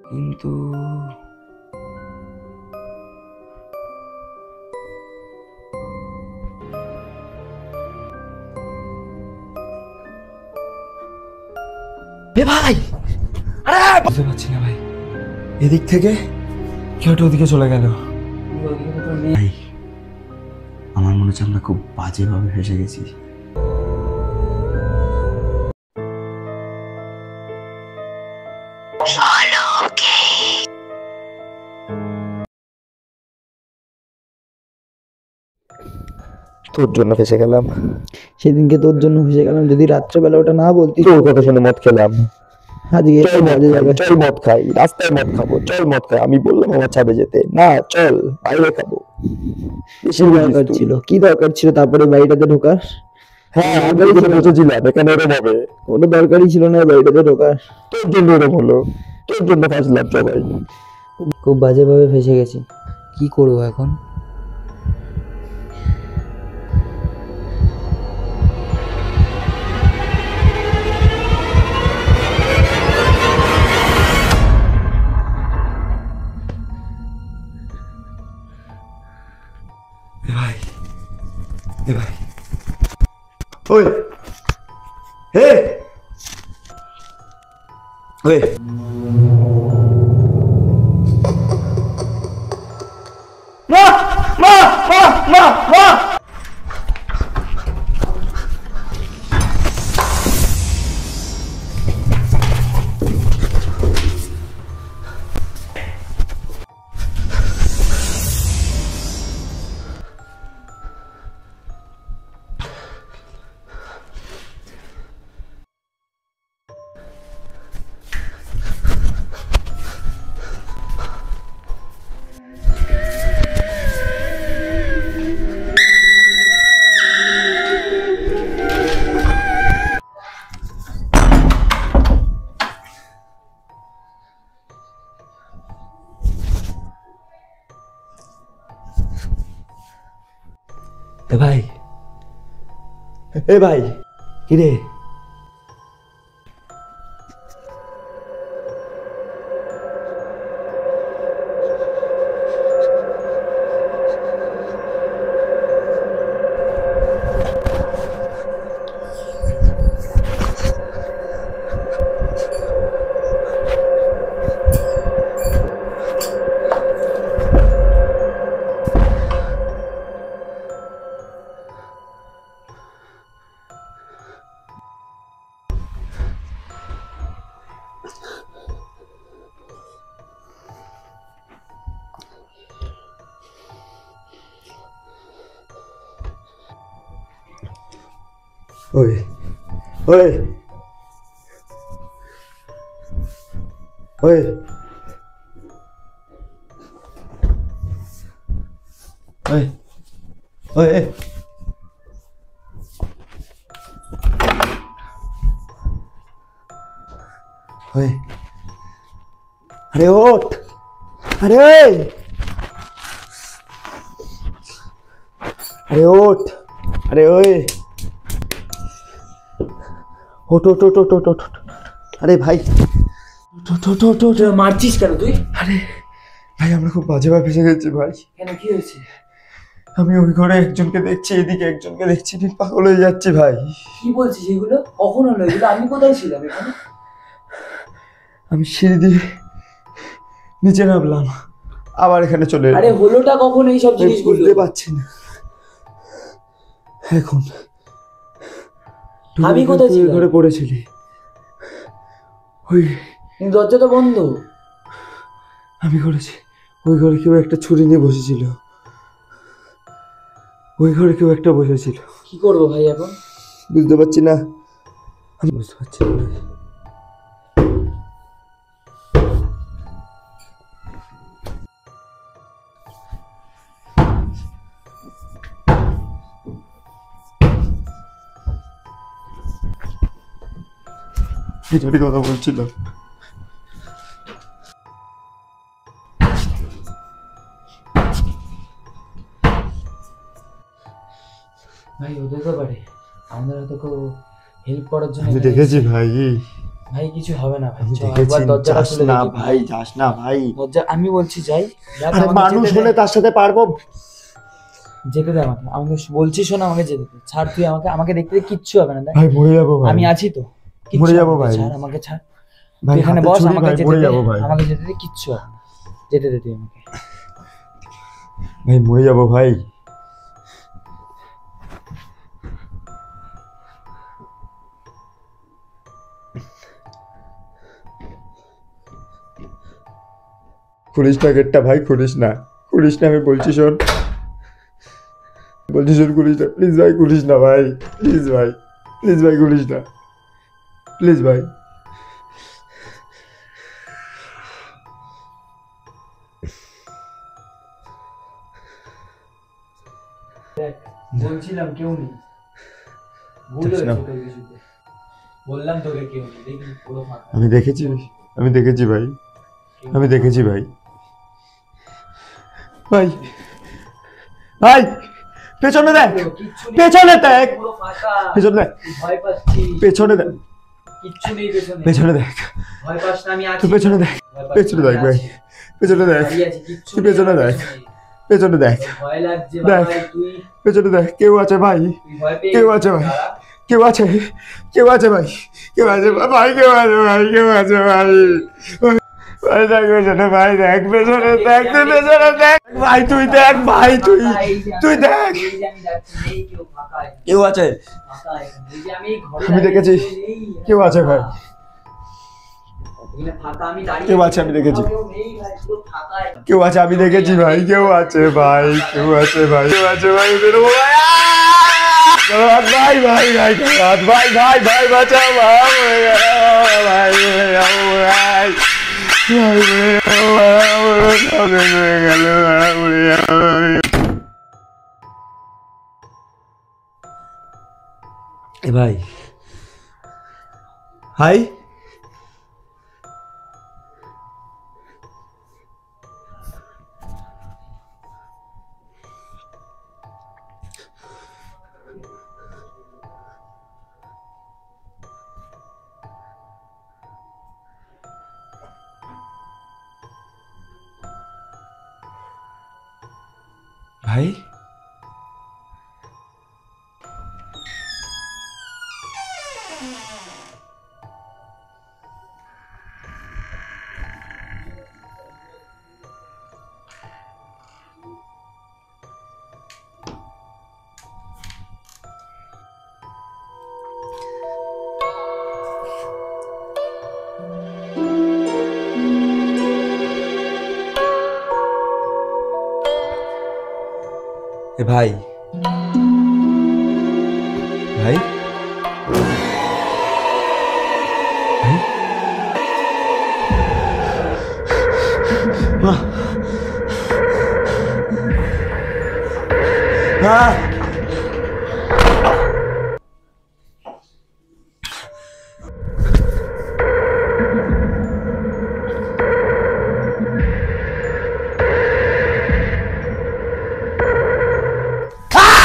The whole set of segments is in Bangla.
কিন্তু ভাই আরে বুঝতে পারছি না ভাই, এদিক থেকে কেউ ওদিকে চলে গেল ভাই। আমার মনে হচ্ছে আমরা খুব বাজেভাবে ফেসে গেছি। তোর জন্য ফেসে গেলাম সেদিনকে, তোর জন্য ফেসে গেলাম। যদি রাত্রেবেলা ওটা না বলতি, তোর কথা শুনে মদ খেলাম। আজকে চল মদ খাই, রাস্তায় মদ খাবো, চল মদ খাই। আমি বললাম আমার ছাদে যেতে, না চল বাইরে খাবো। দরকার ছিল, কি দরকার ছিল তারপরে বাড়িটাতে ঢোকার? হ্যাঁ আগেই তো বুঝেছিলাম এখানে এরম হবে, কোনো দরকারই ছিল না বাড়িটাতে ঢোকার। তোর জন্য এরম হলো, তোর জন্য ফাঁসলাম সবাই। খুব বাজেভাবে ফেসে গেছি, কি করবো এখন? ভাই ভাই ওই হে ওই মা মা মা মা মা ভাই এ ভাই কি রে? ওই ওই ওই ওই ওই ওই আরে ওঠ, আরে আরে ওঠ, আরে ওই ওঠ ওঠ ওঠ ওঠ ওঠ। আরে ভাই মারছিস কেন তুই? আরে ভাই আমরা খুব বাজেভাবে ফেসে গেছি ভাই। কেন, কি হয়েছে? আমি ওই ঘরে একজনকে দেখছি, এদিকে একজনকে দেখছি, পাগল হয়ে যাচ্ছি ভাই। কি বলছিস এগুলো? কখন হলো এগুলো? আমি কোথায় ছিলাম এখানে? আমি সিঁড়ি দিয়ে নিচে নামলাম, আবার এখানে চলে এলাম। আরে হলোটা কখন এই সব জিনিসগুলো? বুঝতে পারছি না এখন। আমি কোথায় ছিলাম? ঘরে পড়েছিলি, ওই দরজা তো বন্ধ। আমি করেছি। ওই ঘরে কেউ একটা ছুরি নিয়ে বসেছিল, ওই ঘরে কেউ একটা বসেছিল। কি করবো ভাই এখন? বুঝতে পারছি না, আমি বুঝতে পারছি না। এটারই কথা বলছিলাম। ভাই ওদের তো পারে, আমাদের হয়তো কেউ হেল্প করার জন্য। আমি দেখেছি ভাই, ভাই কিছু হবে না ভাই, চল দেখেছি, একবার দরজাটা যাস খুলে না দেখি ভাই, যাস না ভাই। দরজা আমি বলছি যাই, দেখ আরে আমাকে মানুষ যেতে দে। হলে তার সাথে পারবো। যেতে দে আমাকে, আমাকে বলছি শোন, আমাকে যেতে দে, ছাড় তুই আমাকে, আমাকে দেখতে দে, কিচ্ছু হবে না, দেখ ভাই মরে যাবো ভাই, আমি আছি তো, কিচ্ছু মরে যাবো হবে না, ভাই। ছাড় আমাকে, ছাড় ভাই তুই এখানে হাতে বস, ছুরি আমাকে ভাই, যেতে মরে দে, যাবো ভাই, আমাকে যেতে দে, কিচ্ছু হবে না, যেতে দে তুই আমাকে। ভাই মরে যাবো ভাই। খুলিস না গেটটা ভাই, খুলিস না, খুলিস না, আমি বলছি শোন, বলছি শোন, খুলিস না প্লিজ ভাই, খুলিস না ভাই, প্লিজ ভাই, প্লিজ ভাই খুলিস না, প্লিজ ভাই। দেখ বলছিলাম কেউ নেই, ভুল যাস না। হয়েছে তোর কিছুতে, বললাম তোকে কেউ নেই, দেখি পুরো ফাঁকা। আমি দেখেছি, আমি দেখেছি ভাই, আমি দেখেছি ভাই, ভাই ভাই পেছনে দেখ, কিচ্ছু নেই, পেছনে দেখ, পুরো ফাঁকা, পেছনে দেখ, তুই ভয় পাচ্ছিস, পেছনে দেখ, কিচ্ছু নেই পেছনে, পেছনে দেখ, ভয় পাস না, আমি আছি, তুই পেছনে দেখ, ভয় পাস না, পেছনে দেখ আমি ভাই, আছি, পেছনে দেখ, দাঁড়িয়ে আছি, কিচ্ছু তুই নেই, পেছনে আমার দেখ, পেছনে। পেছনে দেখ, তোর ভয় লাগছে দেখ। ভাই, তুই পেছনে দেখ, কেউ আছে ভাই, তুই ভয় পেয়ে কেউ গেছিস, আছে ভাই, দাঁড়া। কেউ আছে, কেউ আছে ভাই, কেউ আছে ভাই, কেউ আছে ভাই, কেউ আছে ভাই, ভাই দেখ পেছনে, ভাই দেখ পেছনে, দেখ তুই পেছনে দেখ ভাই, তুই দেখ ভাই, তুই ফাঁকা, এই যে তুই আমি- দেখ, এই যে আমি যাচ্ছি, নেই কেউ, ফাঁকা এখানে, কেউ আছে, ফাঁকা এখানে, এই যে আমি এই ঘরে আমি দাঁড়িয়ে দেখেছি, আছি, নেই, কেউ আছে ভাই, এখানে ফাঁকা, আমি দাঁড়িয়ে কেউ আছে, আমি দেখেছি, কেউ নেই ভাই, পুরো ফাঁকা এখানে। কেউ আছে, আমি দেখেছি ভাই, কেউ আছে ভাই, কেউ আছে ভাই, কেউ আছে ভাই, বেরোবো ভাই, ভাই ভাই ভাই, ভাই ভাই ভাই বাঁচাও ভাই, মরে গেল ভাই, মরে যাবো ভাই, ভাই মরে যাবো ভাই, মরে গেল ভাই, মরে যাবো ভাই। এ ভাই, হাই, ভাই, এ ভাই, ভাই, ভাই, আহ! আহ!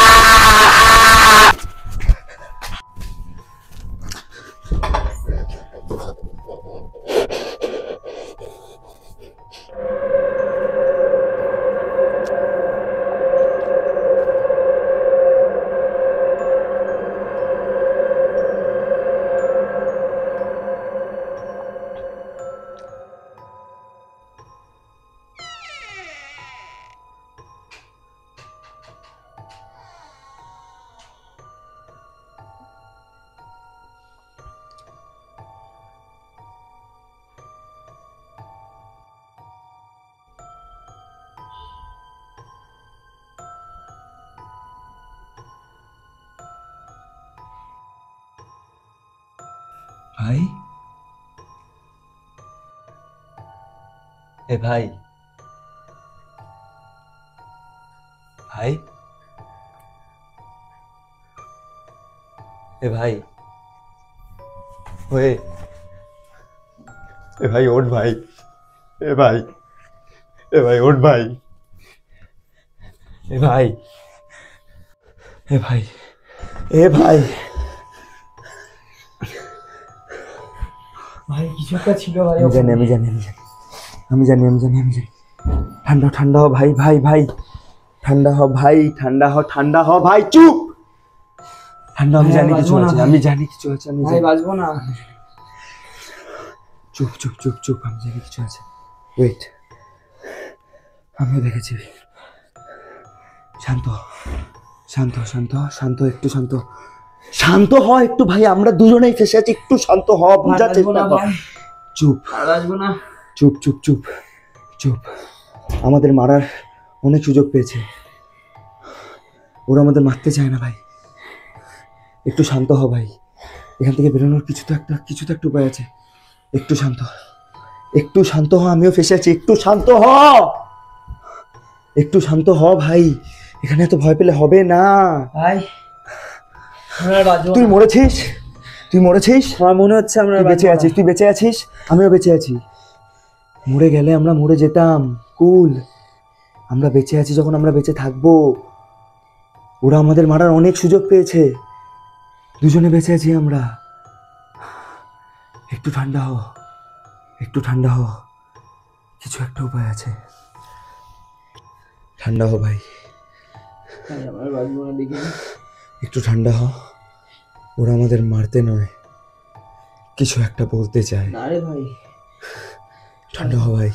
ভাই, এ ভাই, ভাই, এ ভাই, ওয়ে, এ ভাই ওঠ ভাই, এ ভাই, এ ভাই ওঠ ভাই, এ ভাই, এ ভাই, এ ভাই, ভাই কিছু একটা ছিল ভাই আমি জানি আমি জানি আমি জানি আমি জানি আমি জানি আমি জানি ঠান্ডা ঠান্ডা হ ভাই ভাই ভাই ঠান্ডা হ ভাই ঠান্ডা হ ভাই চুপ ঠান্ডা আমি জানি কিছু আছে আমি জানি কিছু আছে আমি ভাই জানি বাঁচবো না। চুপ চুপ চুপ চুপ আমি জানি কিছু আছে ওয়েট আমিও দেখেছি শান্ত শান্ত শান্ত শান্ত একটু শান্ত শান্ত হ একটু ভাই আমরা দুজনেই ফেসে আছি একটু শান্ত হ বোঝার চেষ্টা কর চুপ আর বাঁচবো না। চুপ চুপ চুপ চুপ আমাদের মারার অনেক সুযোগ পেয়েছে ওরা আমাদের মারতে চায় না ভাই একটু শান্ত হ ভাই এখান থেকে বেরোনোর কিছু তো একটা উপায় আছে একটু শান্ত হ আমিও ফেসে আছি একটু শান্ত হ ভাই এখানে এত ভয় পেলে হবে না ভাই আমরা আর বাঁচবো তুই না। মরেছিস আমার মনে হচ্ছে আমরা আর তুই বেঁচে বাঁচবো না। আছিস তুই বেঁচে আছিস আমিও বেঁচে আছি মরে গেলে আমরা মরে যেতাম কুল আমরা বেঁচে আছি যখন আমরা বেঁচে থাকবো ওরা আমাদের মারার অনেক সুযোগ পেয়েছে দুজনে বেঁচে আছি আমরা একটু ঠান্ডা হ কিছু একটা উপায় আছে ঠান্ডা হ ভাই ভাই, আমরা আর বাঁচবো না দেখি। একটু ঠান্ডা হ ওরা আমাদের মারতে নয় কিছু একটা বলতে চায় না রে ভাই ঠান্ডা হ ভাই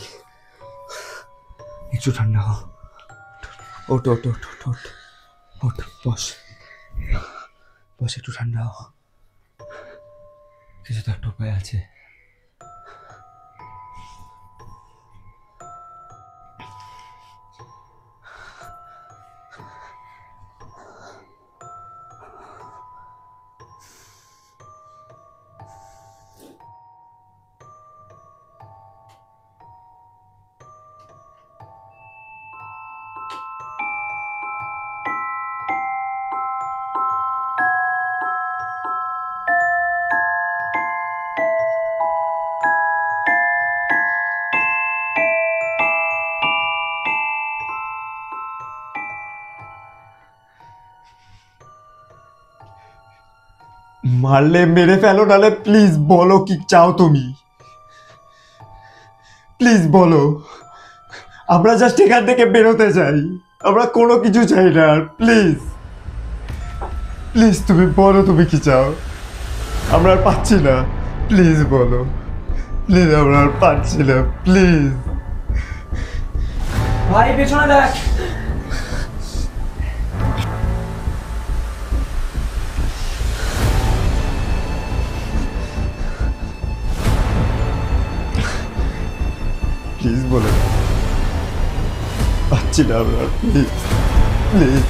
একটু ঠান্ডা হ ওঠ ওঠ ওঠ ওঠ ওঠ ওঠ বস বস একটু ঠান্ডা হ কিছু তো একটা উপায় আছে মারলে মেরে ফেলো নালে প্লিজ বলো কি চাও তুমি প্লিজ বলো আমরা জাস্ট এখান থেকে বেরোতে চাই আমরা কোনো কিছু চাই না প্লিজ প্লিজ তুমি বলো তুমি কি চাও আমরা আর পাচ্ছি না প্লিজ বলো প্লিজ আমরা আর পাচ্ছি না প্লিজ ভাই পেছনে দেখ প্লিজ বলো পাচ্ছি না আমরা প্লিজ প্লিজ